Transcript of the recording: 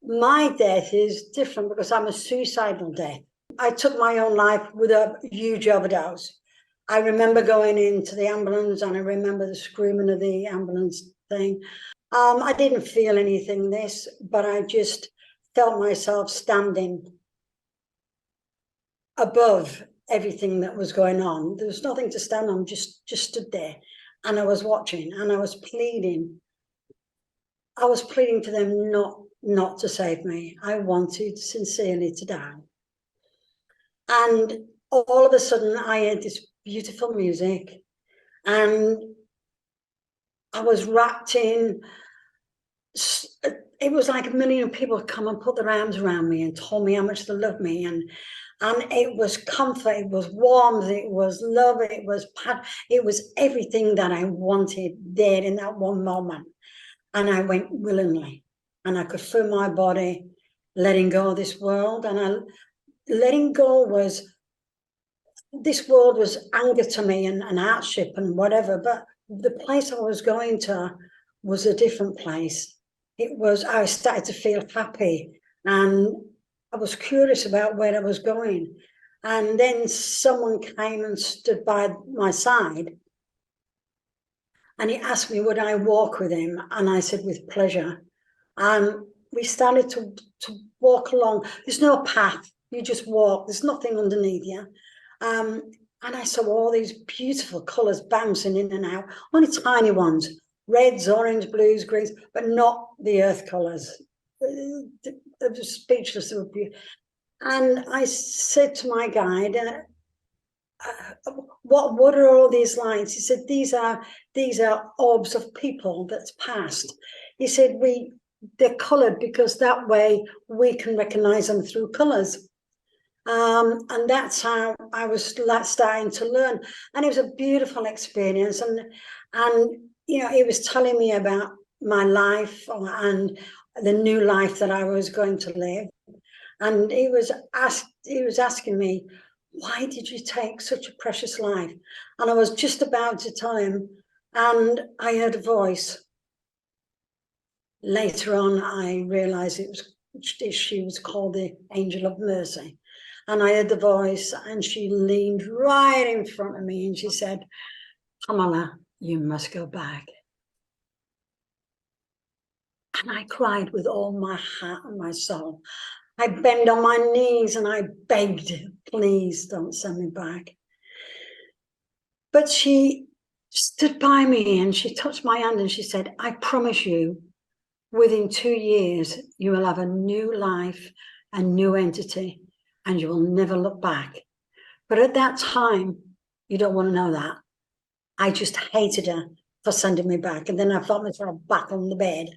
My death is different because I'm a suicidal death. I took my own life with a huge overdose. I remember going into the ambulance and I remember the screaming of the ambulance thing. I didn't feel anything but I just felt myself standing above everything that was going on. There was nothing to stand on, just stood there. And I was watching and I was pleading. I was pleading for them not to save me. I wanted sincerely to die. And all of a sudden I heard this beautiful music and I was wrapped in, it was like a million people come and put their arms around me and told me how much they loved me. And it was comfort, it was warmth, it was love, it was everything that I wanted there in that one moment. And I went willingly, and I could feel my body letting go of this world. And letting go was, this world was anger to me and hardship and whatever, but the place I was going to was a different place. I started to feel happy and I was curious about where I was going. And then someone came and stood by my side and he asked me, would I walk with him? And I said, with pleasure. And we started to walk along. There's no path, you just walk, there's nothing underneath you. And I saw all these beautiful colours bouncing in and out, only tiny ones, reds, orange, blues, greens, but not the earth colours. I was speechless. And I said to my guide, what are all these lights? He said, these are orbs of people that's passed. He said, they're coloured because that way we can recognise them through colours. And that's how I was starting to learn. And it was a beautiful experience. And you know, he was telling me about my life and the new life that I was going to live. And he was asking me, why did you take such a precious life? And I was just about to tell him, and I heard a voice. Later on, I realized she was called the Angel of Mercy. And I heard the voice, and she leaned right in front of me, and she said, Pamela, you must go back. And I cried with all my heart and my soul. I bent on my knees and I begged, please don't send me back. But she stood by me and she touched my hand and she said, I promise you, within 2 years, you will have a new life, a new entity, and you will never look back. But at that time, you don't want to know that. I just hated her for sending me back. And then I felt myself back on the bed.